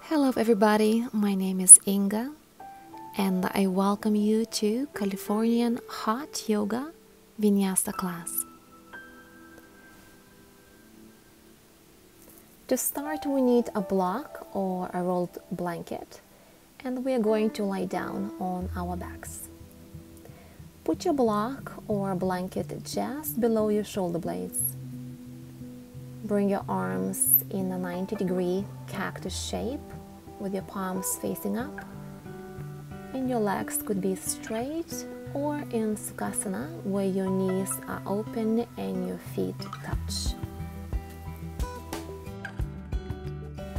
Hello everybody, my name is Inga and I welcome you to Californian Hot Yoga Vinyasa class. To start we need a block or a rolled blanket and we are going to lie down on our backs. Put your block or blanket just below your shoulder blades. Bring your arms in a 90-degree cactus shape with your palms facing up, and your legs could be straight or in Sukhasana where your knees are open and your feet touch.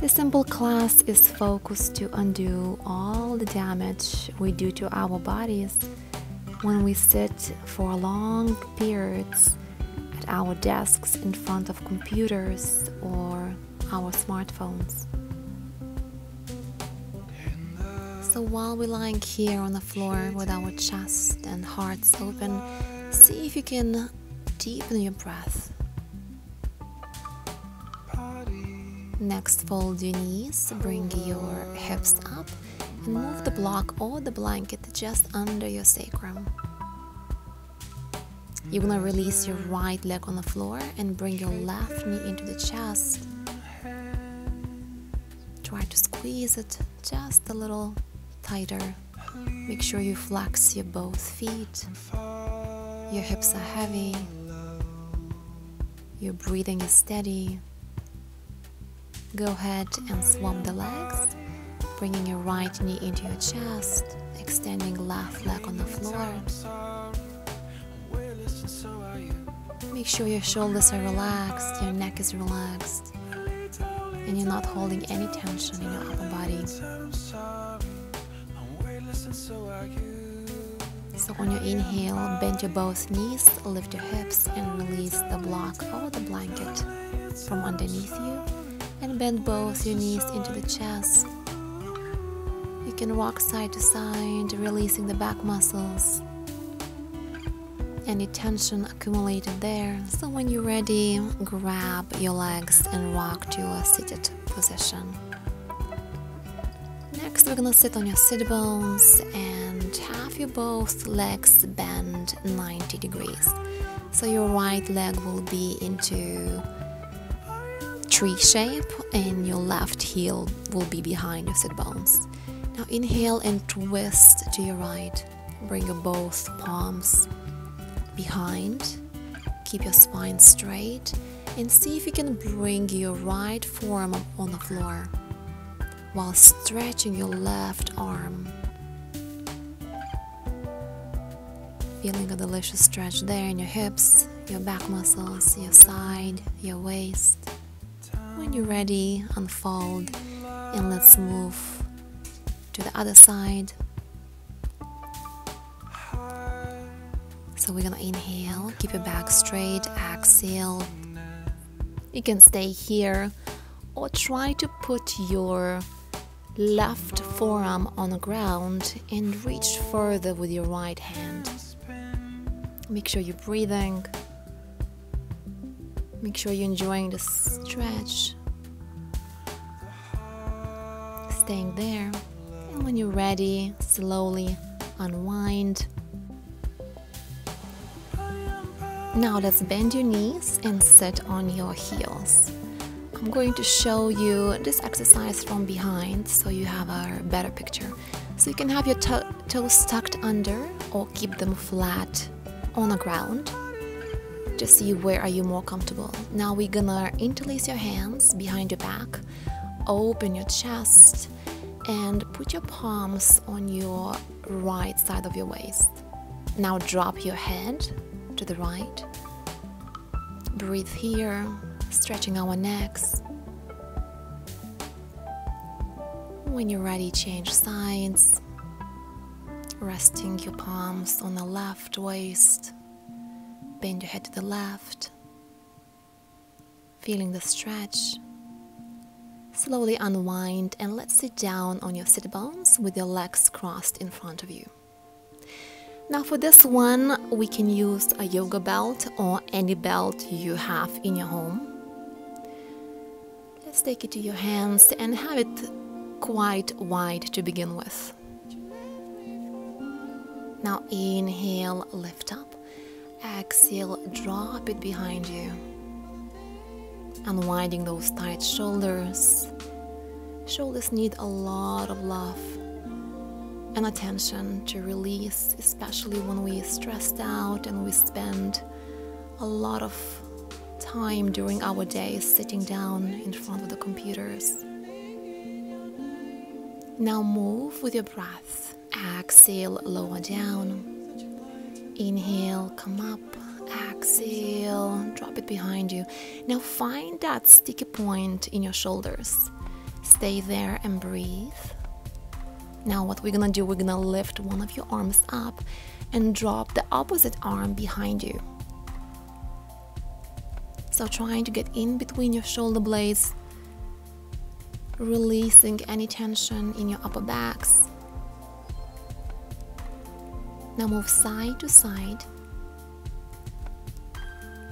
This simple class is focused to undo all the damage we do to our bodies when we sit for long periods at our desks in front of computers or our smartphones. So while we're lying here on the floor with our chest and hearts open, see if you can deepen your breath. Next, fold your knees, bring your hips up and move the block or the blanket just under your sacrum. You're gonna release your right leg on the floor and bring your left knee into the chest. Try to squeeze it just a little tighter. Make sure you flex your both feet. Your hips are heavy. Your breathing is steady. Go ahead and swap the legs, bringing your right knee into your chest, extending left leg on the floor. Make sure your shoulders are relaxed, your neck is relaxed, and you're not holding any tension in your upper body. So on your inhale, bend your both knees, lift your hips and release the block or the blanket from underneath you, and bend both your knees into the chest. You can rock side to side, releasing the back muscles, any tension accumulated there. So when you're ready, grab your legs and rock to a seated position. Next, we're gonna sit on your sit bones and have your both legs bend 90 degrees. So your right leg will be into tree shape and your left heel will be behind your sit bones. Now inhale and twist to your right. Bring your both palms behind. Keep your spine straight and see if you can bring your right forearm up on the floor while stretching your left arm. Feeling a delicious stretch there in your hips, your back muscles, your side, your waist. When you're ready, unfold and let's move to the other side. So we're gonna inhale, keep your back straight, exhale. You can stay here or try to put your left forearm on the ground and reach further with your right hand. Make sure you're breathing. Make sure you're enjoying the stretch. Staying there. And when you're ready, slowly unwind. Now let's bend your knees and sit on your heels. I'm going to show you this exercise from behind so you have a better picture. So you can have your toes tucked under or keep them flat on the ground. Just see where are you more comfortable. Now we're gonna interlace your hands behind your back, open your chest, and put your palms on your right side of your waist. Now drop your head to the right. Breathe here, stretching our necks. When you're ready, change sides. Resting your palms on the left waist. Bend your head to the left. Feeling the stretch. Slowly unwind and let's sit down on your sit bones with your legs crossed in front of you. Now for this one, we can use a yoga belt or any belt you have in your home. Let's take it to your hands and have it quite wide to begin with. Now inhale, lift up. Exhale, drop it behind you. Unwinding those tight shoulders. Shoulders need a lot of love and attention to release, especially when we're stressed out and we spend a lot of time during our days sitting down in front of the computers. Now move with your breath. Exhale, lower down. Inhale, come up. Exhale, drop it behind you. Now find that sticky point in your shoulders. Stay there and breathe. Now what we're gonna do, we're gonna lift one of your arms up and drop the opposite arm behind you. So trying to get in between your shoulder blades, releasing any tension in your upper backs. Now move side to side.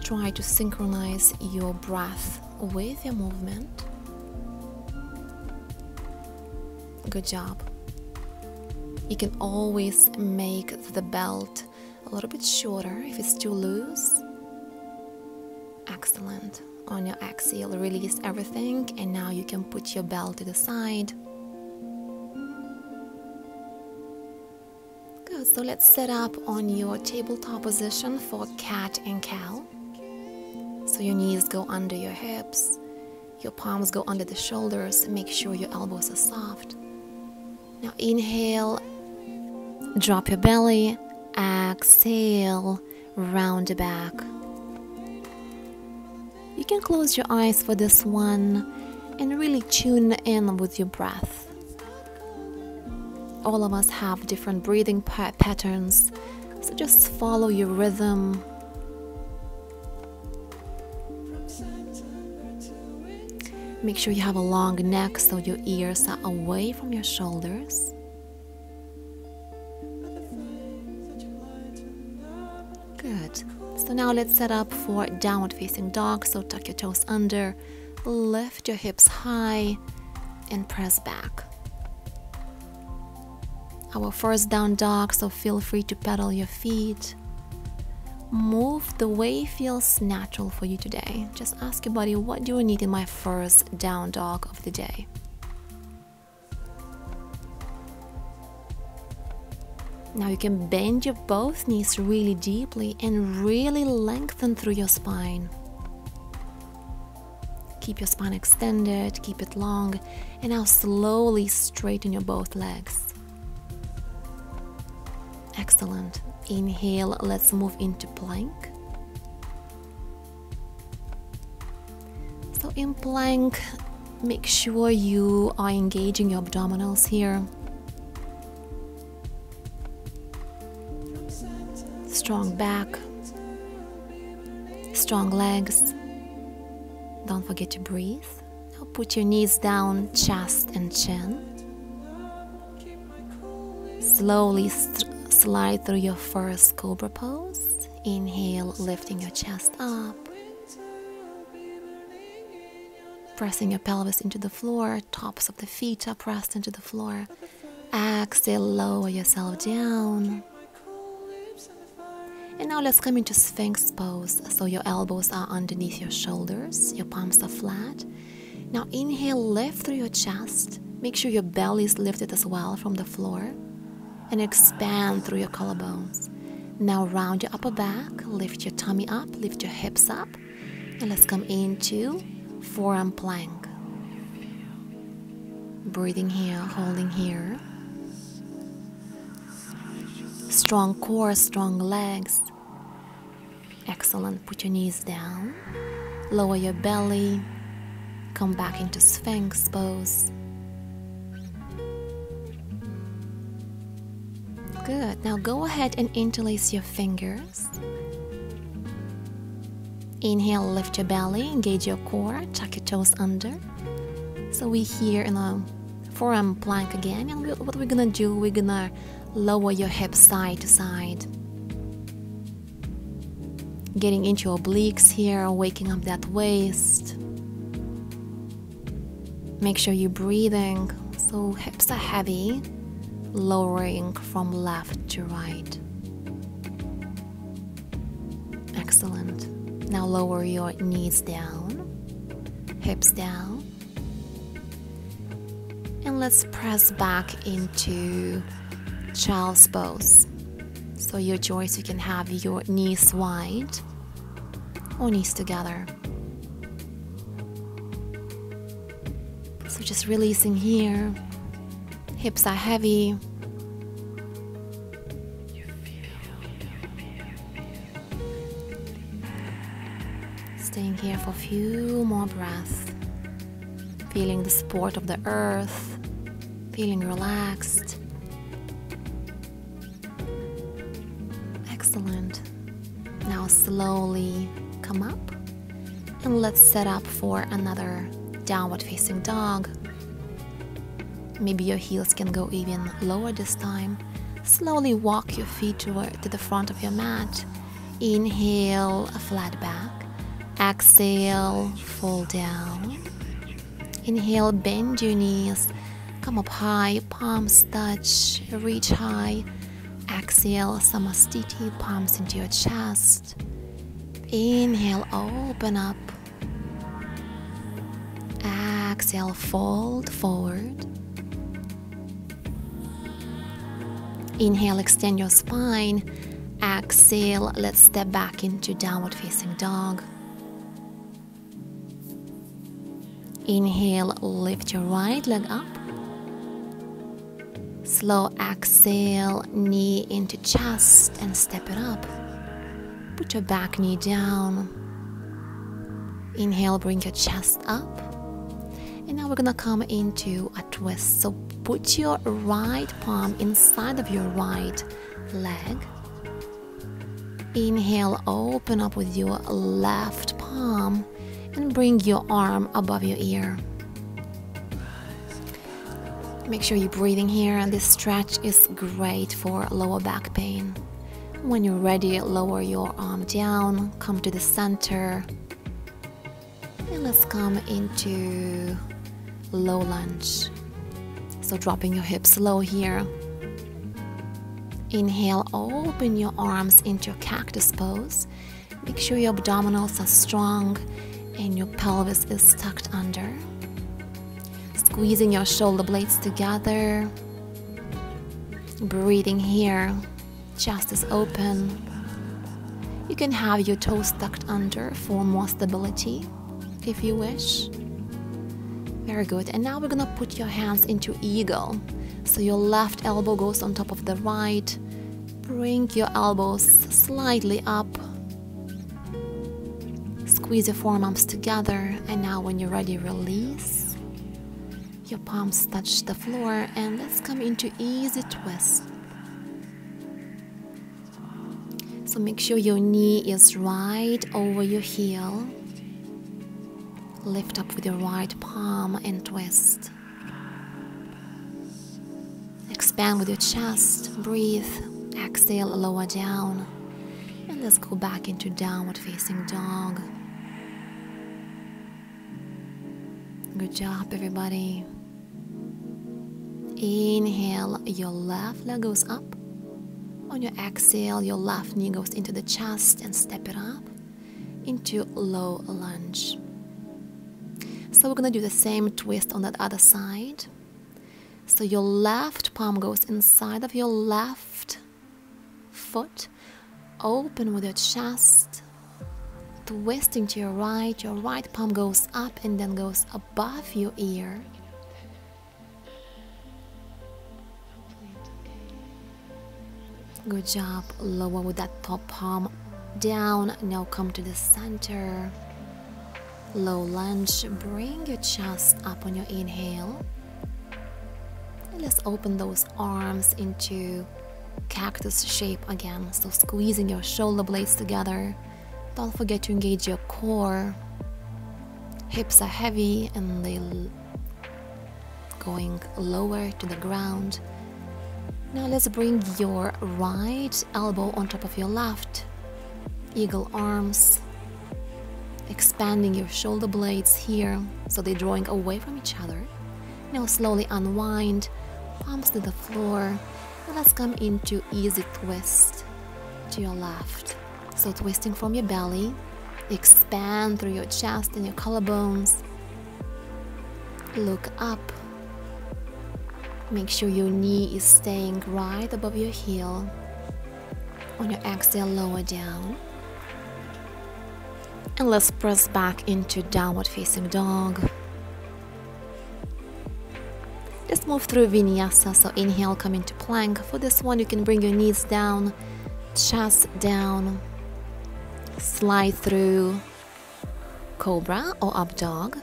Try to synchronize your breath with your movement. Good job. You can always make the belt a little bit shorter if it's too loose. Excellent. On your exhale, release everything, and now you can put your belt to the side. Good. So let's set up on your tabletop position for cat and cow. So your knees go under your hips, your palms go under the shoulders. Make sure your elbows are soft. Now inhale, drop your belly. Exhale, round the back. You can close your eyes for this one and really tune in with your breath. All of us have different breathing patterns, so just follow your rhythm. Make sure you have a long neck so your ears are away from your shoulders. Good. So now let's set up for downward facing dog. So tuck your toes under, lift your hips high, and press back. Our first down dog, so feel free to pedal your feet. Move the way feels natural for you today. Just ask your body, what do I need in my first down dog of the day? Now you can bend your both knees really deeply and really lengthen through your spine. Keep your spine extended, keep it long, and now slowly straighten your both legs. Excellent. Inhale, let's move into plank. So in plank, make sure you are engaging your abdominals here. Strong back, strong legs. Don't forget to breathe. Now put your knees down, chest and chin. Slowly slide through your first cobra pose. Inhale, lifting your chest up. Pressing your pelvis into the floor, tops of the feet are pressed into the floor. Exhale, lower yourself down. And now let's come into Sphinx pose. So your elbows are underneath your shoulders, your palms are flat. Now inhale, lift through your chest. Make sure your belly is lifted as well from the floor. And expand through your collarbones. Now round your upper back, lift your tummy up, lift your hips up. And let's come into forearm plank. Breathing here, holding here. Strong core, strong legs. Excellent. Put your knees down. Lower your belly. Come back into Sphinx pose. Good. Now go ahead and interlace your fingers. Inhale, lift your belly, engage your core, tuck your toes under. So we're here in a forearm plank again, and what we're gonna do, we're gonna lower your hips side to side. Getting into obliques here, waking up that waist. Make sure you're breathing So hips are heavy, lowering from left to right. Excellent. Now lower your knees down, hips down. And let's press back into child's pose. So your choice, you can have your knees wide or knees together. So just releasing here. Hips are heavy. Staying here for a few more breaths. Feeling the support of the earth. Feeling relaxed. Excellent. Now slowly come up. And let's set up for another downward facing dog. Maybe your heels can go even lower this time. Slowly walk your feet to the front of your mat. Inhale, a flat back. Exhale, fold down. Inhale, bend your knees. Come up high, palms touch, reach high. Exhale, samastiti, palms into your chest. Inhale, open up. Exhale, fold forward. Inhale, extend your spine. Exhale, let's step back into downward facing dog. Inhale, lift your right leg up. Slow exhale, knee into chest and step it up. Put your back knee down. Inhale, bring your chest up. And now we're gonna come into a twist. So put your right palm inside of your right leg. Inhale, open up with your left palm and bring your arm above your ear. Make sure you're breathing here, and this stretch is great for lower back pain. When you're ready, lower your arm down, come to the center, and let's come into low lunge. So dropping your hips low here. Inhale, open your arms into cactus pose. Make sure your abdominals are strong and your pelvis is tucked under. Squeezing your shoulder blades together. Breathing here. Chest is open. You can have your toes tucked under for more stability if you wish. Very good. And now we're gonna put your hands into eagle. So your left elbow goes on top of the right. Bring your elbows slightly up. Squeeze your forearms together. And now when you're ready, release. Your palms touch the floor, and let's come into easy twist. So make sure your knee is right over your heel. Lift up with your right palm and twist. Expand with your chest, breathe, exhale, lower down. And let's go back into downward facing dog. Good job, everybody. Inhale, your left leg goes up. On your exhale, your left knee goes into the chest and step it up into low lunge. So we're gonna do the same twist on that other side. So your left palm goes inside of your left foot. Open with your chest. Twisting to your right palm goes up and then goes above your ear. Good job. Lower with that top palm down. Now come to the center. Low lunge. Bring your chest up on your inhale. And let's open those arms into cactus shape again. So squeezing your shoulder blades together. Don't forget to engage your core. Hips are heavy and they going lower to the ground. Now let's bring your right elbow on top of your left. Eagle arms. Expanding your shoulder blades here so they're drawing away from each other. Now slowly unwind, palms to the floor, and let's come into easy twist to your left. So twisting from your belly, expand through your chest and your collarbones. Look up. Make sure your knee is staying right above your heel. On your exhale, lower down. And let's press back into downward facing dog. Just move through Vinyasa, so inhale, come into plank. For this one, you can bring your knees down, chest down, slide through cobra or up dog.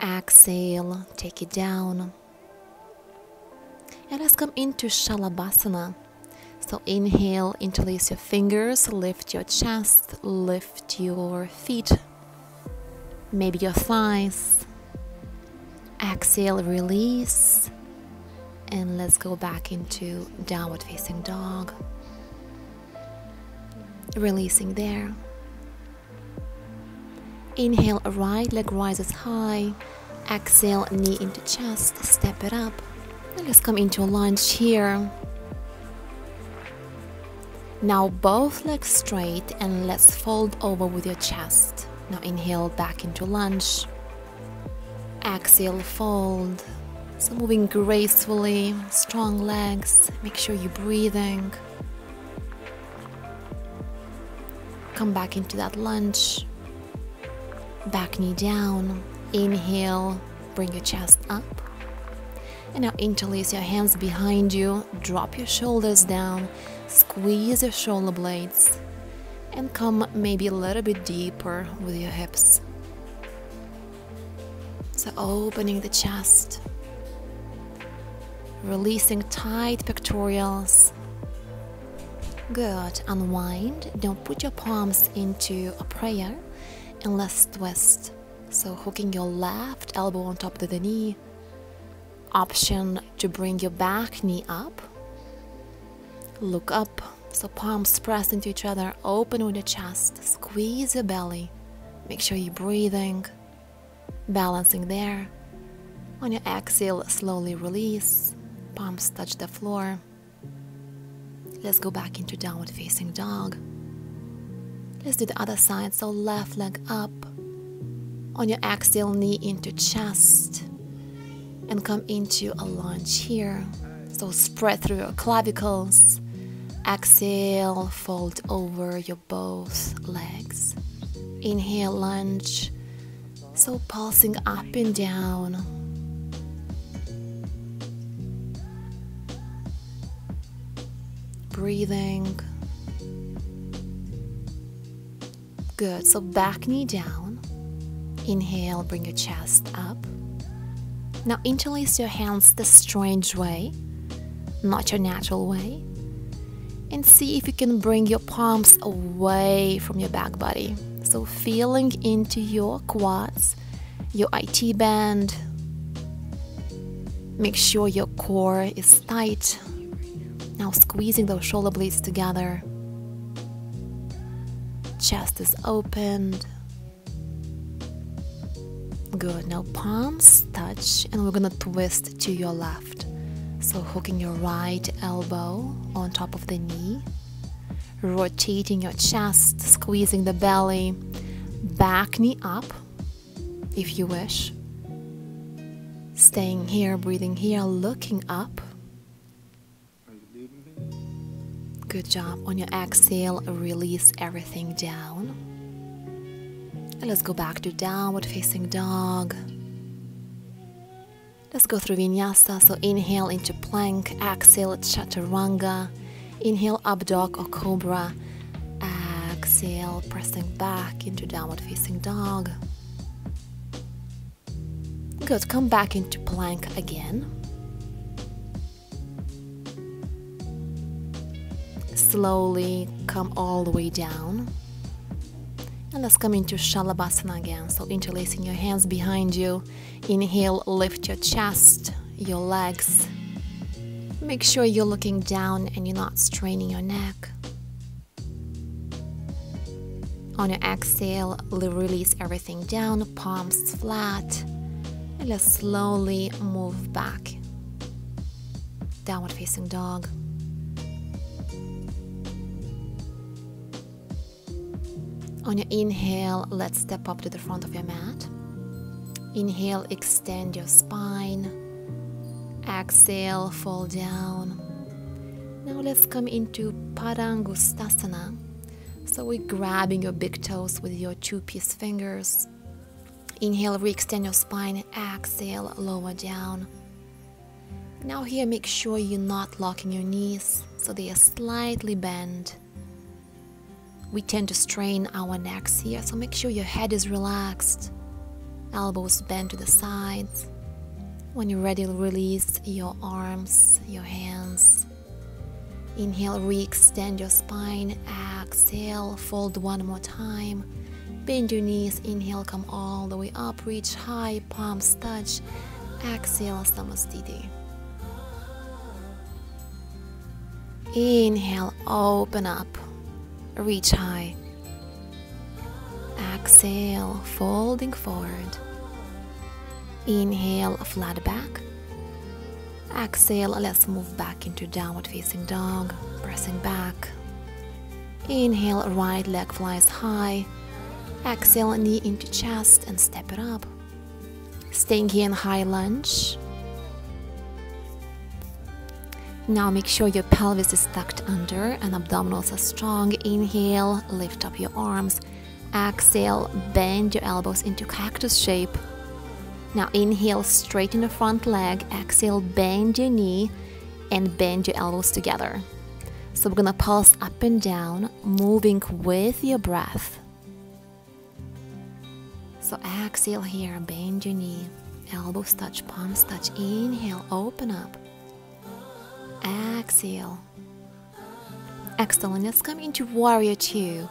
Exhale, take it down. And let's come into Shalabhasana. So inhale, interlace your fingers, lift your chest, lift your feet, maybe your thighs. Exhale, release, and let's go back into downward facing dog. Releasing there. Inhale, right leg rises high. Exhale, knee into chest, step it up. And let's come into a lunge here. Now both legs straight and let's fold over with your chest. Now inhale back into lunge. Exhale, fold. So moving gracefully, strong legs. Make sure you're breathing. Come back into that lunge. Back knee down. Inhale, bring your chest up. And now interlace your hands behind you. Drop your shoulders down. Squeeze your shoulder blades and come maybe a little bit deeper with your hips. So opening the chest, releasing tight pectorals. Good. Unwind. Now put your palms into a prayer and let's twist. So hooking your left elbow on top of the knee. Option to bring your back knee up. Look up, so palms press into each other, open with your chest, squeeze your belly, make sure you're breathing, balancing there. On your exhale, slowly release, palms touch the floor. Let's go back into downward facing dog. Let's do the other side, so left leg up. On your exhale, knee into chest, and come into a lunge here. So spread through your clavicles. Exhale, fold over your both legs. Inhale, lunge. So pulsing up and down. Breathing. Good. So back knee down. Inhale, bring your chest up. Now interlace your hands the strange way, not your natural way. And see if you can bring your palms away from your back body. So feeling into your quads, your IT band. Make sure your core is tight. Now squeezing those shoulder blades together. Chest is opened. Good. Now palms touch and we're gonna twist to your left. So hooking your right elbow on top of the knee, rotating your chest, squeezing the belly, back knee up if you wish. Staying here, breathing here, looking up. Good job. On your exhale, release everything down. And let's go back to downward facing dog. Let's go through Vinyasa. So inhale into plank, exhale chaturanga, inhale up dog or cobra, exhale pressing back into downward facing dog. Good, come back into plank again. Slowly come all the way down. And let's come into Shalabhasana again. So interlacing your hands behind you. Inhale, lift your chest, your legs. Make sure you're looking down and you're not straining your neck. On your exhale, release everything down, palms flat, and let's slowly move back. Downward facing dog. On your inhale, let's step up to the front of your mat. Inhale, extend your spine. Exhale, fall down. Now let's come into Padangustasana. So we're grabbing your big toes with your two-piece fingers. Inhale, re-extend your spine. Exhale, lower down. Now here, make sure you're not locking your knees, so they are slightly bent. We tend to strain our necks here, so make sure your head is relaxed. Elbows bent to the sides. When you're ready, release your arms, your hands. Inhale, re-extend your spine. Exhale, fold one more time. Bend your knees. Inhale, come all the way up. Reach high, palms touch. Exhale, Samastiti. Inhale, open up. Reach high. Exhale, folding forward. Inhale, flat back. Exhale, let's move back into downward facing dog, pressing back. Inhale, right leg flies high. Exhale, knee into chest and step it up. Staying here in high lunge. Now make sure your pelvis is tucked under and abdominals are strong. Inhale, lift up your arms. Exhale, bend your elbows into cactus shape. Now inhale, straighten the front leg. Exhale, bend your knee and bend your elbows together. So we're gonna pulse up and down, moving with your breath. So exhale here, bend your knee. Elbows touch, palms touch. Inhale, open up. Exhale. Excellent. Let's come into warrior two.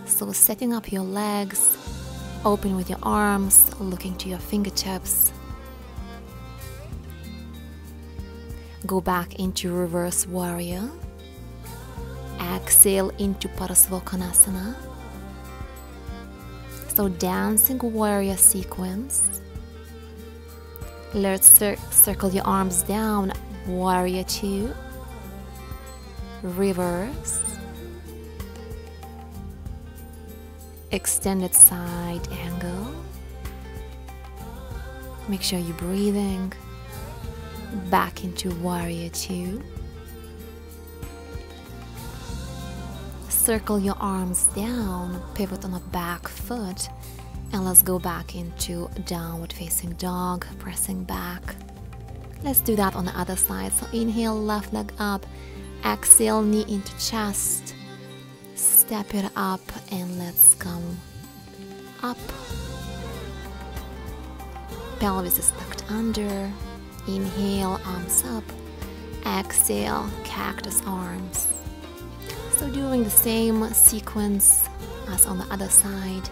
So setting up your legs, open with your arms, looking to your fingertips. Go back into reverse warrior. Exhale into Parasvakonasana. So dancing warrior sequence. Let's circle your arms down. Warrior two. Reverse. Extended side angle. Make sure you're breathing. Back into warrior two. Circle your arms down, pivot on the back foot, and let's go back into downward facing dog, pressing back. Let's do that on the other side. So inhale, left leg up. Exhale, knee into chest. Step it up and let's come up. Pelvis is tucked under. Inhale, arms up. Exhale, cactus arms. So doing the same sequence as on the other side.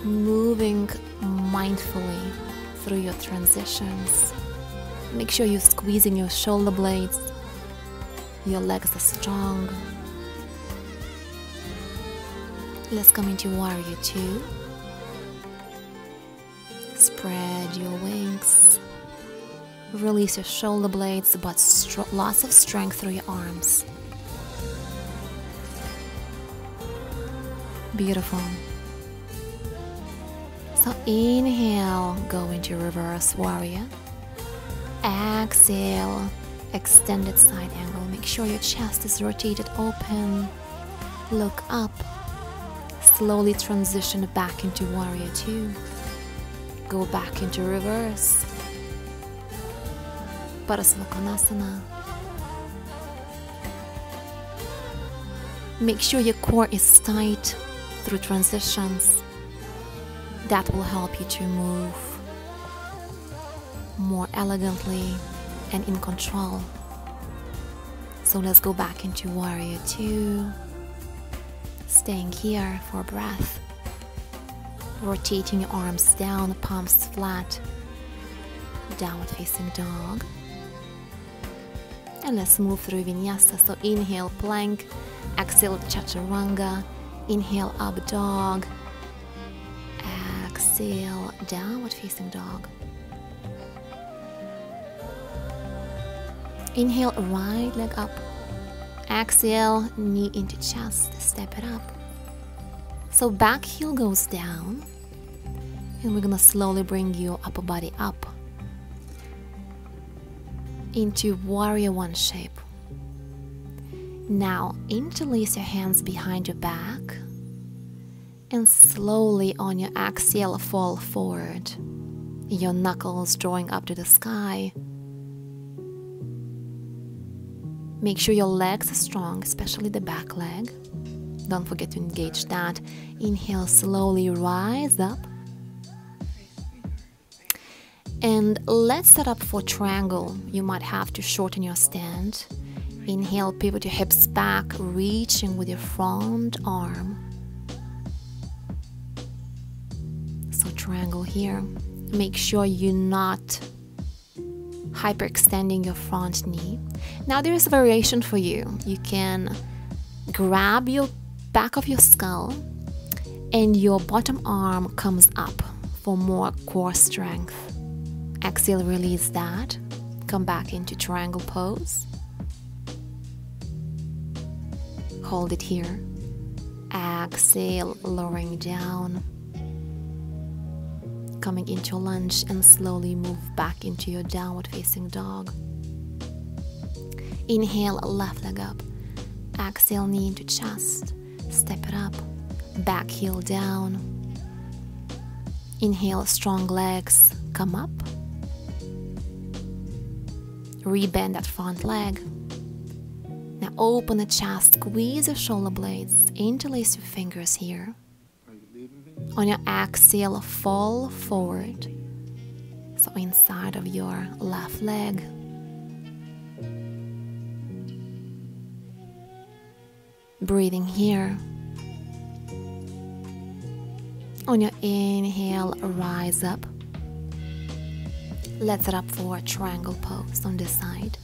Moving mindfully through your transitions. Make sure you're squeezing your shoulder blades. Your legs are strong. Let's come into warrior two. Spread your wings. Release your shoulder blades, but lots of strength through your arms. Beautiful. So inhale, go into reverse warrior. Exhale, extended side angle. Make sure your chest is rotated open. Look up. Slowly transition back into warrior two. Go back into reverse. Parasvakonasana. Make sure your core is tight through transitions. That will help you to move more elegantly and in control. So let's go back into warrior two. Staying here for breath. Rotating your arms down, palms flat. Downward facing dog. And let's move through Vinyasa. So inhale, plank. Exhale, chaturanga. Inhale, up dog. Exhale, downward facing dog. Inhale, right leg up. Exhale, knee into chest, step it up. So back heel goes down, and we're gonna slowly bring your upper body up into warrior one shape. Now interlace your hands behind your back and slowly on your exhale fall forward, your knuckles drawing up to the sky. Make sure your legs are strong, especially the back leg. Don't forget to engage that. Inhale, slowly rise up. And let's set up for triangle. You might have to shorten your stand. Inhale, pivot your hips back, reaching with your front arm. So triangle here. Make sure you're not hyperextending your front knee. Now there is a variation for you. You can grab your back of your skull and your bottom arm comes up for more core strength. Exhale, release that. Come back into triangle pose. Hold it here. Exhale, lowering down. Coming into lunge and slowly move back into your downward facing dog. Inhale, left leg up. Exhale, knee into chest. Step it up. Back heel down. Inhale, strong legs. Come up. Rebend that front leg. Now open the chest. Squeeze your shoulder blades. Interlace your fingers here. On your exhale, fall forward. So inside of your left leg. Breathing here. On your inhale, rise up. Let's set up for a triangle pose on this side.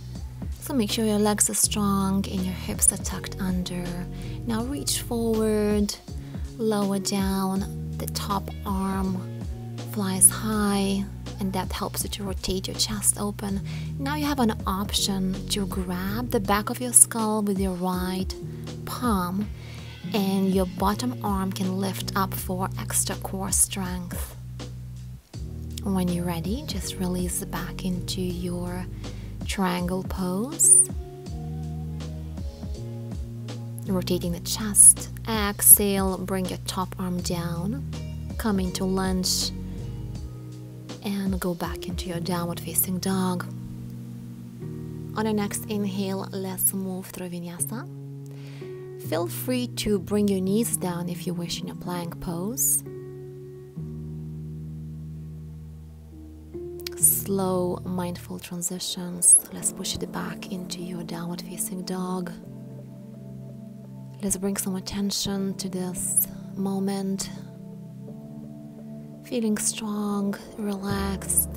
So make sure your legs are strong and your hips are tucked under. Now reach forward, lower down. The top arm flies high, and that helps you to rotate your chest open. Now you have an option to grab the back of your skull with your right palm, and your bottom arm can lift up for extra core strength. When you're ready, just release back into your triangle pose. Rotating the chest. Exhale, bring your top arm down. Come into lunge and go back into your downward facing dog. On your next inhale, let's move through Vinyasa. Feel free to bring your knees down if you wish in a plank pose. Slow, mindful transitions. Let's push it back into your downward facing dog. Let's bring some attention to this moment. Feeling strong, relaxed,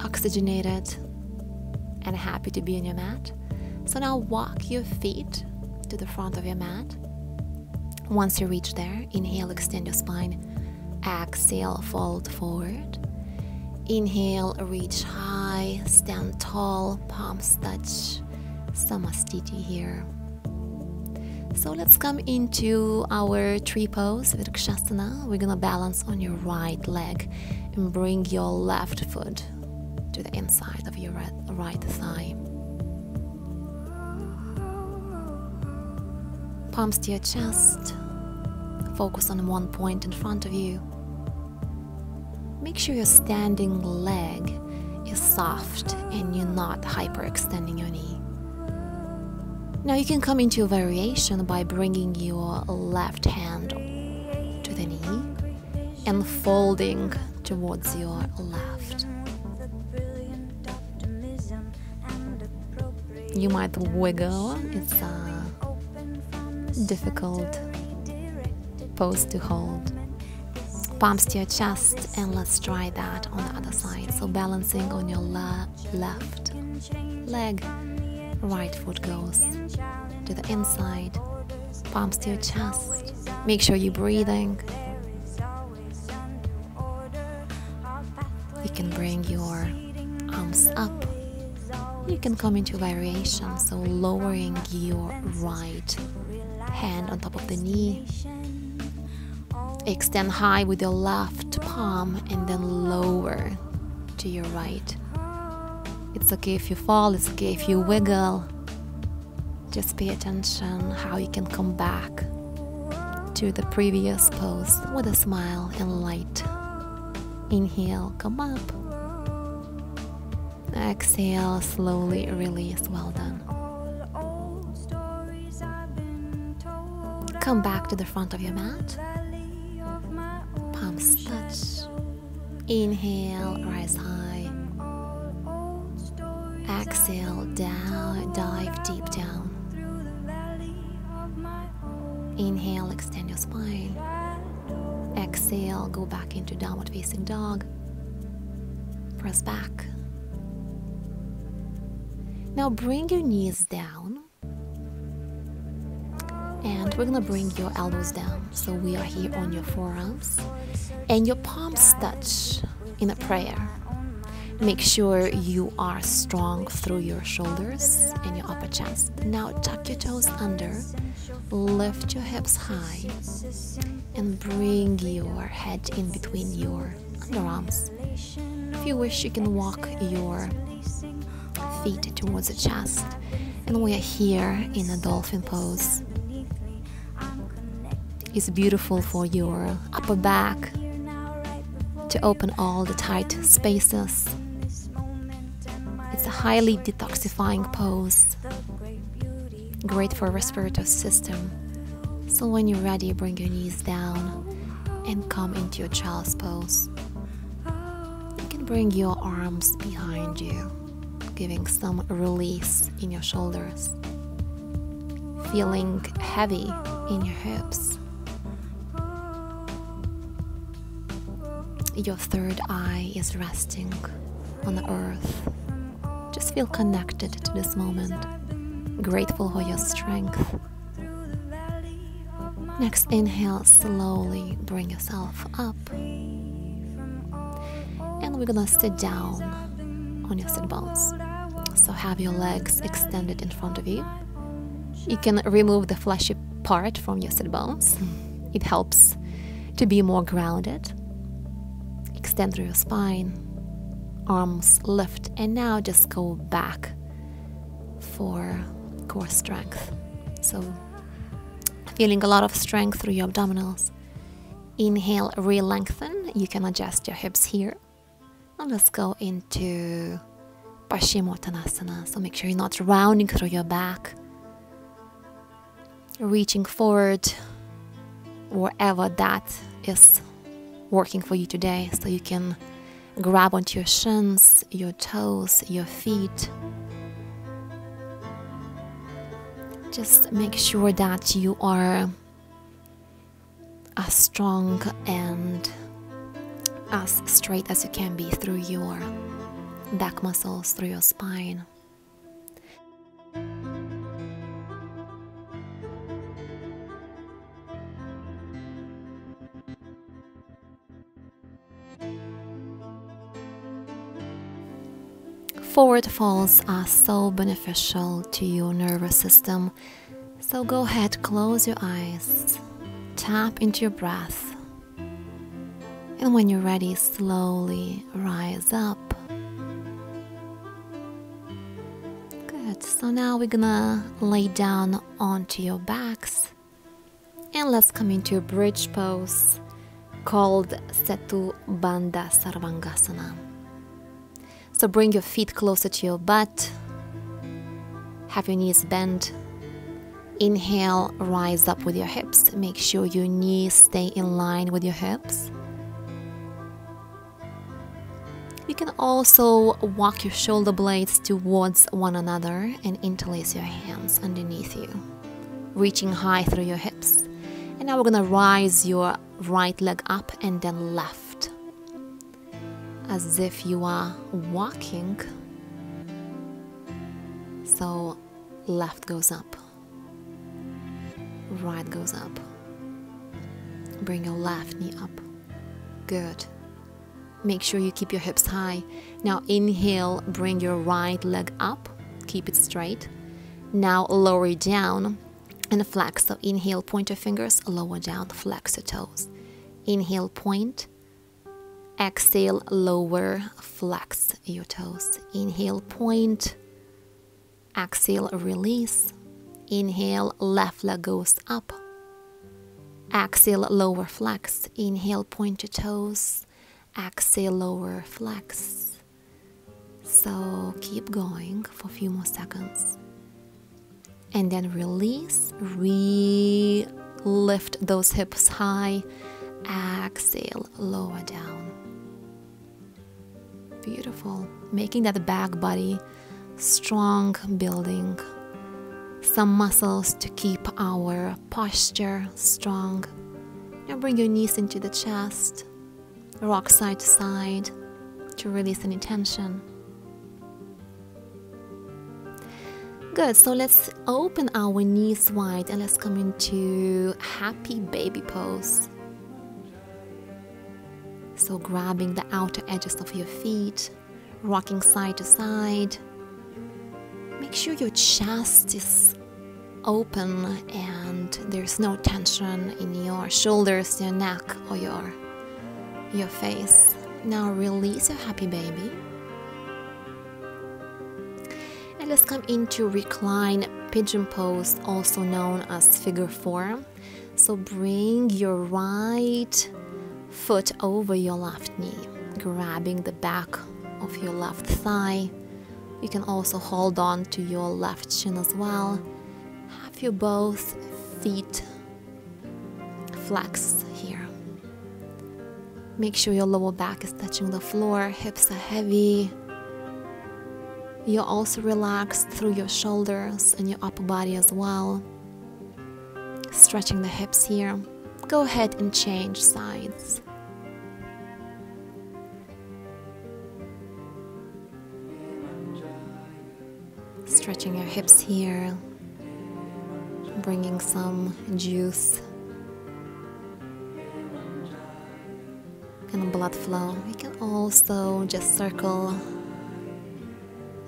oxygenated, and happy to be on your mat. So now walk your feet to the front of your mat. Once you reach there, inhale, extend your spine. Exhale, fold forward. Inhale, reach high, stand tall, palms touch. Samastiti here. So let's come into our tree pose, Vrikshasana. We're gonna balance on your right leg and bring your left foot to the inside of your right thigh. Palms to your chest. Focus on one point in front of you. Make sure your standing leg is soft and you're not hyperextending your knee. Now you can come into a variation by bringing your left hand to the knee and folding towards your left. You might wiggle. It's a difficult pose to hold. Palms to your chest, and let's try that on the other side. So balancing on your left leg. Right foot goes to the inside, palms to your chest. Make sure you're breathing. You can bring your arms up. You can come into variation, so lowering your right hand on top of the knee. Extend high with your left palm and then lower to your right. It's okay if you fall, it's okay if you wiggle. Just pay attention how you can come back to the previous pose with a smile and light. Inhale, come up. Exhale, slowly release. Well done. Come back to the front of your mat. Palms touch. Inhale, rise high. Exhale, down, dive deep down. Inhale, extend your spine. Exhale, go back into downward facing dog. Press back. Now bring your knees down. And we're gonna bring your elbows down. So we are here on your forearms. And your palms touch in a prayer. Make sure you are strong through your shoulders and your upper chest. Now tuck your toes under, lift your hips high, and bring your head in between your underarms. If you wish, you can walk your feet towards the chest. And we are here in a dolphin pose. It's beautiful for your upper back to open all the tight spaces. It's a highly detoxifying pose, great for respiratory system. So when you're ready, bring your knees down and come into your child's pose. You can bring your arms behind you, giving some release in your shoulders, feeling heavy in your hips. Your third eye is resting on the earth. Just feel connected to this moment, grateful for your strength. Next, inhale, slowly bring yourself up. And we're gonna sit down on your sit bones. So have your legs extended in front of you. You can remove the fleshy part from your sit bones. It helps to be more grounded. Extend through your spine, arms lift, and now just go back for core strength. So feeling a lot of strength through your abdominals. Inhale, re-lengthen. You can adjust your hips here. And let's go into Paschimottanasana. So make sure you're not rounding through your back. Reaching forward wherever that is working for you today, so you can grab onto your shins, your toes, your feet. Just make sure that you are as strong and as straight as you can be through your back muscles, through your spine. Forward folds are so beneficial to your nervous system. So go ahead, close your eyes, tap into your breath. And when you're ready, slowly rise up. Good. So now we're gonna lay down onto your backs. And let's come into a bridge pose called Setu Bandha Sarvangasana. So bring your feet closer to your butt. Have your knees bent. Inhale, rise up with your hips. Make sure your knees stay in line with your hips. You can also walk your shoulder blades towards one another and interlace your hands underneath you, reaching high through your hips. And now we're gonna rise your right leg up and then left, as if you are walking. So left goes up, right goes up. Bring your left knee up. Good. Make sure you keep your hips high. Now inhale, bring your right leg up. Keep it straight. Now lower it down and flex. So inhale, point your fingers, lower down, flex your toes. Inhale, point. Exhale, lower, flex your toes. Inhale, point. Exhale, release. Inhale, left leg goes up. Exhale, lower, flex. Inhale, point your toes. Exhale, lower, flex. So keep going for a few more seconds. And then release. Lift those hips high. Exhale, lower down. Beautiful. Making that back body strong, building some muscles to keep our posture strong. Now bring your knees into the chest. Rock side to side to release any tension. Good, so let's open our knees wide and let's come into happy baby pose. So grabbing the outer edges of your feet, rocking side to side. Make sure your chest is open and there's no tension in your shoulders, your neck, or your face. Now release your happy baby. And let's come into recline pigeon pose, also known as figure 4. So bring your right foot over your left knee, grabbing the back of your left thigh. You can also hold on to your left shin as well. Have your both feet flex here. Make sure your lower back is touching the floor, hips are heavy. You're also relaxed through your shoulders and your upper body as well. Stretching the hips here. Go ahead and change sides. Stretching your hips here, bringing some juice and blood flow. You can also just circle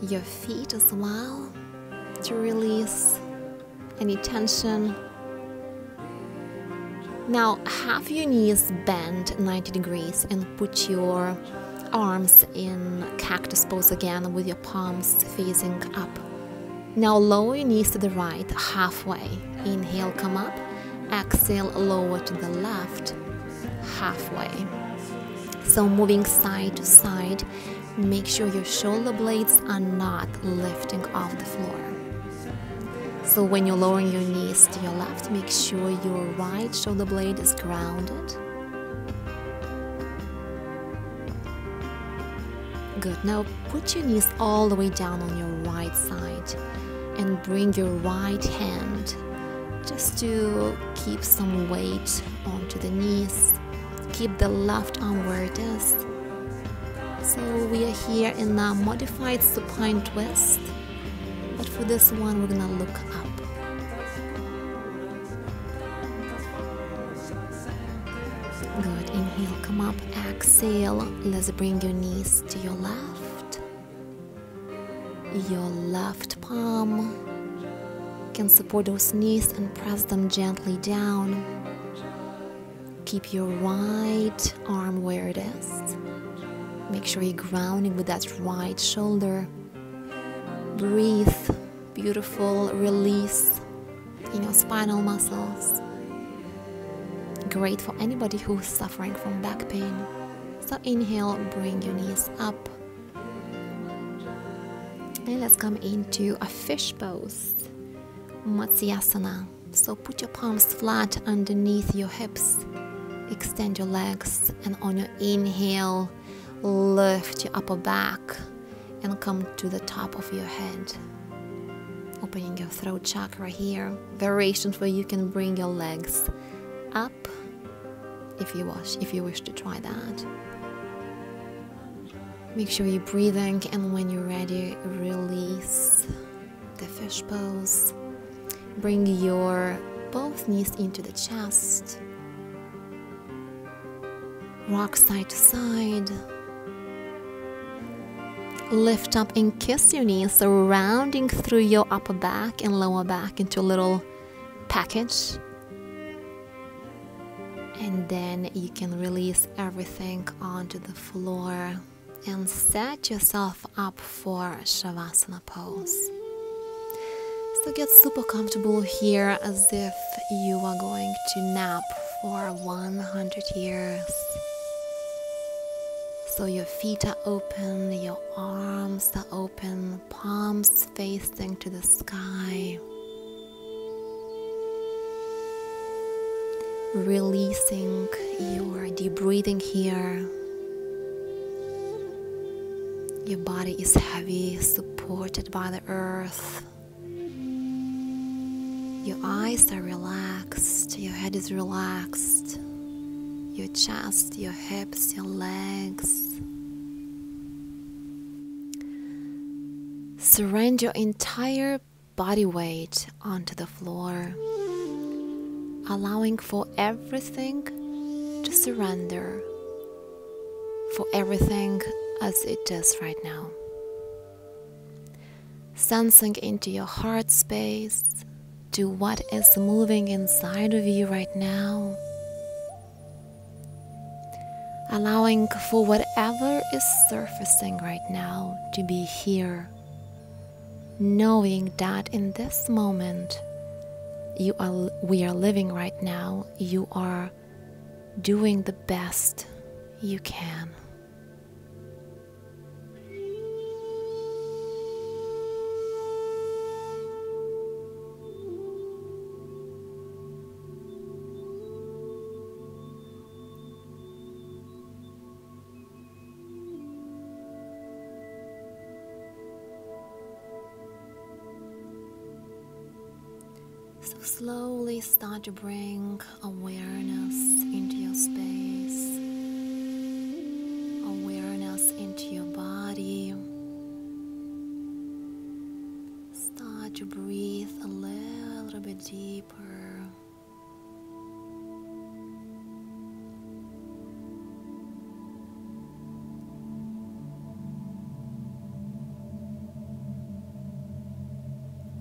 your feet as well to release any tension. Now have your knees bent 90 degrees and put your arms in cactus pose again with your palms facing up. Now lower your knees to the right, halfway. Inhale, come up. Exhale, lower to the left, halfway. So moving side to side, make sure your shoulder blades are not lifting off the floor. So when you're lowering your knees to your left, make sure your right shoulder blade is grounded. Good. Now put your knees all the way down on your right side and bring your right hand just to keep some weight onto the knees. Keep the left arm where it is. So we are here in a modified supine twist, but for this one we're gonna look up. Good. Inhale, come up. Exhale. Let's bring your knees to your left. Your left palm can support those knees and press them gently down. Keep your right arm where it is. Make sure you're grounding with that right shoulder. Breathe. Beautiful release in your spinal muscles. Great for anybody who's suffering from back pain. So inhale, bring your knees up. And let's come into a fish pose, Matsyasana. So put your palms flat underneath your hips. Extend your legs, and on your inhale, lift your upper back and come to the top of your head. Opening your throat chakra here. Variations where you can bring your legs up if you wish to try that. Make sure you're breathing, and when you're ready, release the fish pose. Bring your both knees into the chest. Rock side to side. Lift up and kiss your knees, rounding through your upper back and lower back into a little package. And then you can release everything onto the floor and set yourself up for Shavasana pose. So get super comfortable here as if you are going to nap for 100 years. So your feet are open, your arms are open, palms facing to the sky. Releasing your deep breathing here. Your body is heavy, supported by the earth. Your eyes are relaxed, your head is relaxed. Your chest, your hips, your legs. Surrender your entire body weight onto the floor, allowing for everything to surrender, for everything as it is right now. Sensing into your heart space, to what is moving inside of you right now. Allowing for whatever is surfacing right now to be here, knowing that in this moment we are living right now, you are doing the best you can. So slowly start to bring awareness into your space, awareness into your body. Start to breathe a little bit deeper.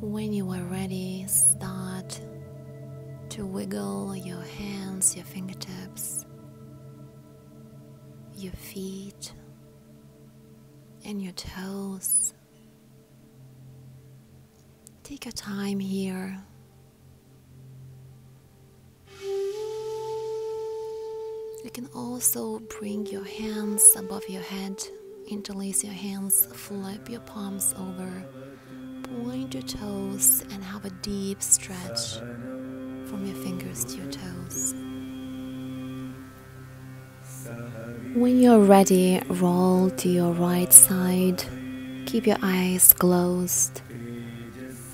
When you are ready, start to wiggle your hands, your fingertips, your feet, and your toes. Take your time here. You can also bring your hands above your head, interlace your hands, flip your palms over. Point your toes and have a deep stretch from your fingers to your toes. When you're ready, roll to your right side. Keep your eyes closed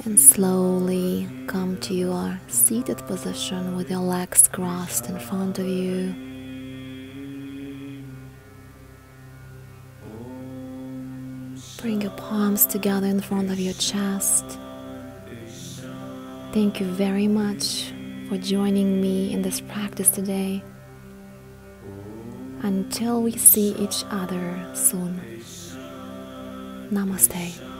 and slowly come to your seated position with your legs crossed in front of you. Bring your palms together in front of your chest. Thank you very much for joining me in this practice today. Until we see each other soon. Namaste.